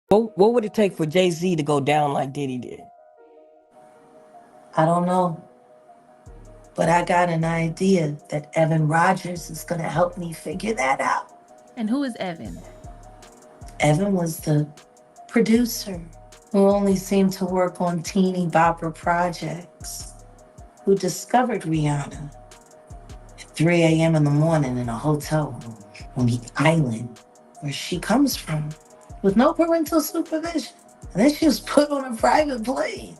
What would it take for Jay-Z to go down like Diddy did? I don't know, but I got an idea that Evan Rogers is going to help me figure that out. And who is Evan? Evan was the producer who only seemed to work on teeny bopper projects, who discovered Rihanna at 3 a.m. in the morning in a hotel room on the island where she comes from with no parental supervision. And then she was put on a private plane,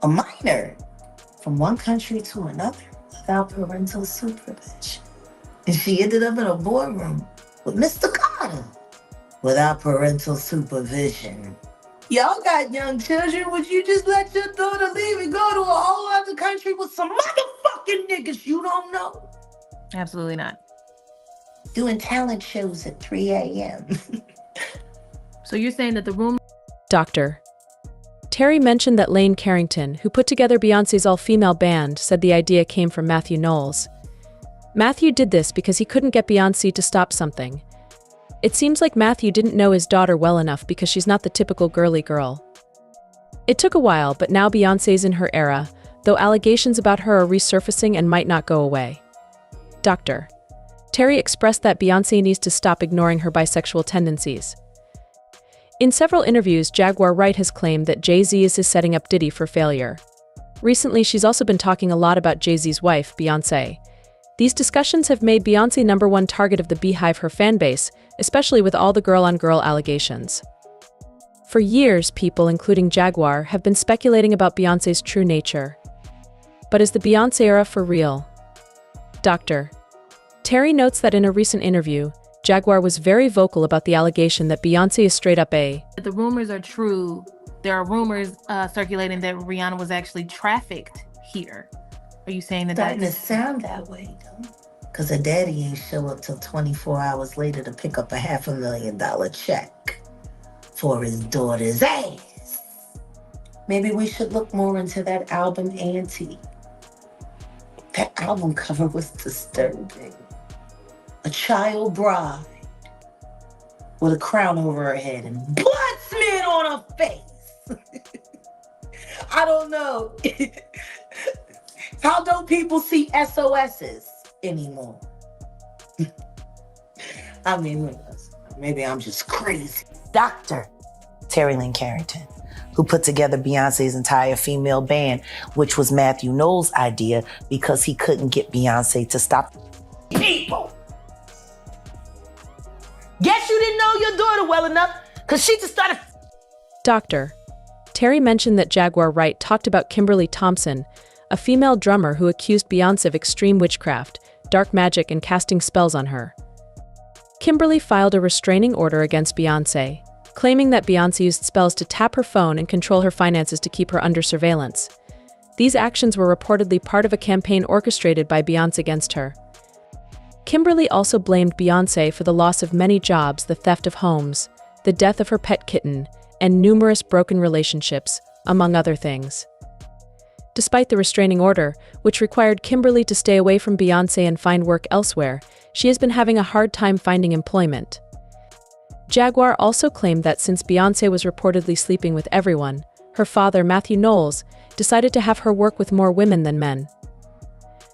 a minor, from one country to another without parental supervision. And she ended up in a boardroom with Mr. Carter without parental supervision. Y'all got young children. Would you just let your daughter leave and go to a whole other country with some motherfucking niggas you don't know? Absolutely not. Doing talent shows at 3 a.m. So you're saying that the rumor... Doctor. Terry mentioned that Lane Carrington, who put together Beyonce's all-female band, said the idea came from Matthew Knowles. Matthew did this because he couldn't get Beyonce to stop something. It seems like Matthew didn't know his daughter well enough because she's not the typical girly girl. It took a while, but now Beyonce's in her era, though allegations about her are resurfacing and might not go away. Doctor. Terry expressed that Beyonce needs to stop ignoring her bisexual tendencies. In several interviews, Jaguar Wright has claimed that Jay-Z is setting up Diddy for failure. Recently, she's also been talking a lot about Jay-Z's wife, Beyonce. These discussions have made Beyonce #1 target of the Beehive, her fanbase, especially with all the girl-on-girl allegations. For years, people, including Jaguar, have been speculating about Beyonce's true nature. But is the Beyonce era for real? Doctor. Terry notes that in a recent interview, Jaguar was very vocal about the allegation that Beyonce is straight up a... The rumors are true. There are rumors circulating that Rihanna was actually trafficked here. Are you saying that Starting to that's... sound that way, though. Because her daddy ain't show up till 24 hours later to pick up a $500,000 check for his daughter's ass. Maybe we should look more into that album, Auntie. That album cover was disturbing. A child bride with a crown over her head and blood smeared on her face. I don't know. How don't people see SOSs anymore? I mean, maybe I'm just crazy. Dr. Terry Lynn Carrington, who put together Beyonce's entire female band, which was Matthew Knowles' idea because he couldn't get Beyonce to stop people. Guess you didn't know your daughter well enough, because she just started... Doctor. Terry mentioned that Jaguar Wright talked about Kimberly Thompson, a female drummer who accused Beyonce of extreme witchcraft, dark magic, and casting spells on her. Kimberly filed a restraining order against Beyonce, claiming that Beyonce used spells to tap her phone and control her finances to keep her under surveillance. These actions were reportedly part of a campaign orchestrated by Beyonce against her. Kimberly also blamed Beyonce for the loss of many jobs, the theft of homes, the death of her pet kitten, and numerous broken relationships, among other things. Despite the restraining order, which required Kimberly to stay away from Beyonce and find work elsewhere, she has been having a hard time finding employment. Jaguar also claimed that since Beyonce was reportedly sleeping with everyone, her father, Matthew Knowles, decided to have her work with more women than men.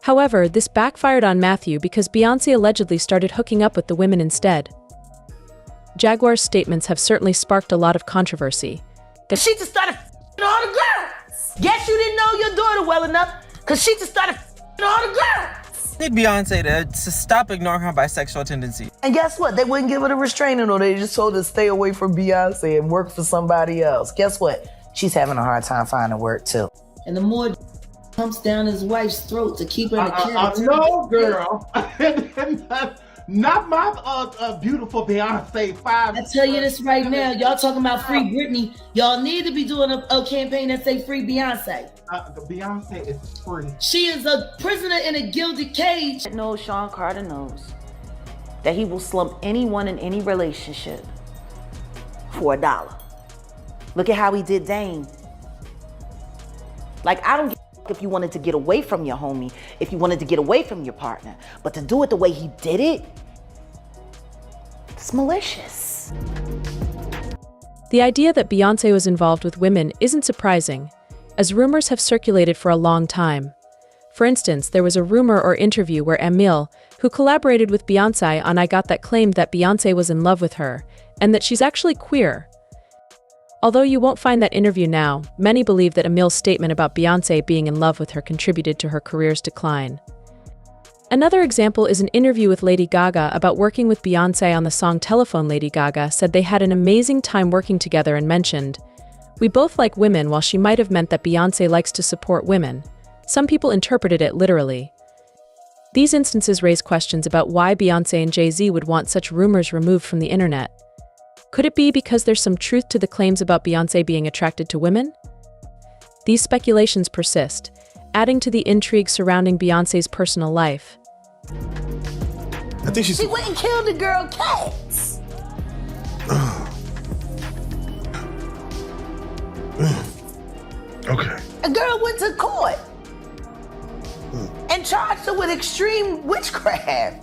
However, this backfired on Matthew because Beyonce allegedly started hooking up with the women instead. Jaguar's statements have certainly sparked a lot of controversy. She just started all the girls. Guess you didn't know your daughter well enough, because she just started all the girls. Need Beyonce to stop ignoring her bisexual tendencies. And guess what? They wouldn't give her the restraining order. They just told her to stay away from Beyonce and work for somebody else. Guess what? She's having a hard time finding work, too. And the more pumps down his wife's throat to keep her in the character. No, girl. Not my beautiful Beyonce 5. I tell you this right now. Y'all talking about free Britney. Y'all need to be doing a campaign that say free Beyonce. Beyonce is free. She is a prisoner in a gilded cage. No, Sean Carter knows that he will slump anyone in any relationship for $1. Look at how he did Dame. Like, I don't give if you wanted to get away from your homie, if you wanted to get away from your partner, but to do it the way he did it, it's malicious. The idea that Beyonce was involved with women isn't surprising, as rumors have circulated for a long time. For instance, there was a rumor or interview where Emil, who collaborated with Beyonce on I Got That, claimed that Beyonce was in love with her, and that she's actually queer. Although you won't find that interview now, many believe that Emil's statement about Beyonce being in love with her contributed to her career's decline. Another example is an interview with Lady Gaga about working with Beyonce on the song Telephone. Lady Gaga said they had an amazing time working together and mentioned, "We both like women," while she might have meant that Beyonce likes to support women. Some people interpreted it literally. These instances raise questions about why Beyonce and Jay-Z would want such rumors removed from the internet. Could it be because there's some truth to the claims about Beyonce being attracted to women? These speculations persist, adding to the intrigue surrounding Beyonce's personal life. I think She went and killed the girl cats. Okay. A girl went to court and charged her with extreme witchcraft.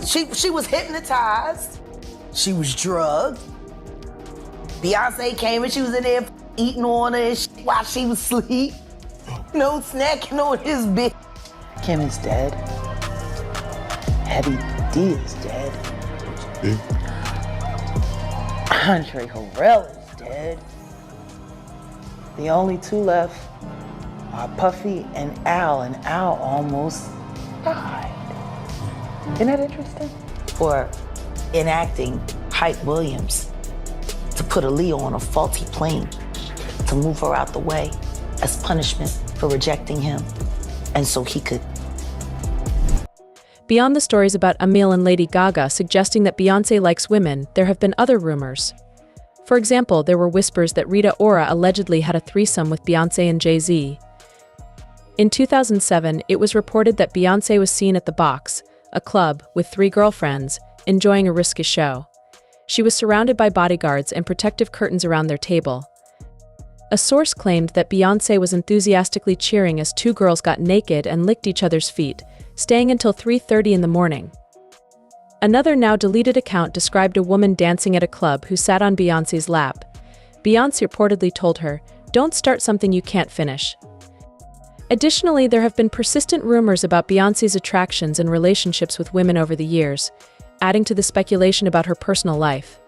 She was hypnotized. She was drugged. Beyonce came and she was in there eating on her and shit while she was asleep. No snacking on his bitch. Kim is dead. Heavy D is dead. Andre Harrell is dead. The only two left are Puffy and Al almost died. Isn't that interesting? For enacting Hype Williams to put Aaliyah on a faulty plane to move her out the way as punishment for rejecting him, and so he could. Beyond the stories about Emil and Lady Gaga suggesting that Beyonce likes women, there have been other rumors. For example, there were whispers that Rita Ora allegedly had a threesome with Beyonce and Jay-Z. In 2007, it was reported that Beyonce was seen at the Box, a club, with 3 girlfriends, enjoying a risque show. She was surrounded by bodyguards and protective curtains around their table. A source claimed that Beyonce was enthusiastically cheering as 2 girls got naked and licked each other's feet, staying until 3:30 in the morning. Another now-deleted account described a woman dancing at a club who sat on Beyonce's lap. Beyonce reportedly told her, "Don't start something you can't finish." Additionally, there have been persistent rumors about Beyonce's attractions and relationships with women over the years, adding to the speculation about her personal life.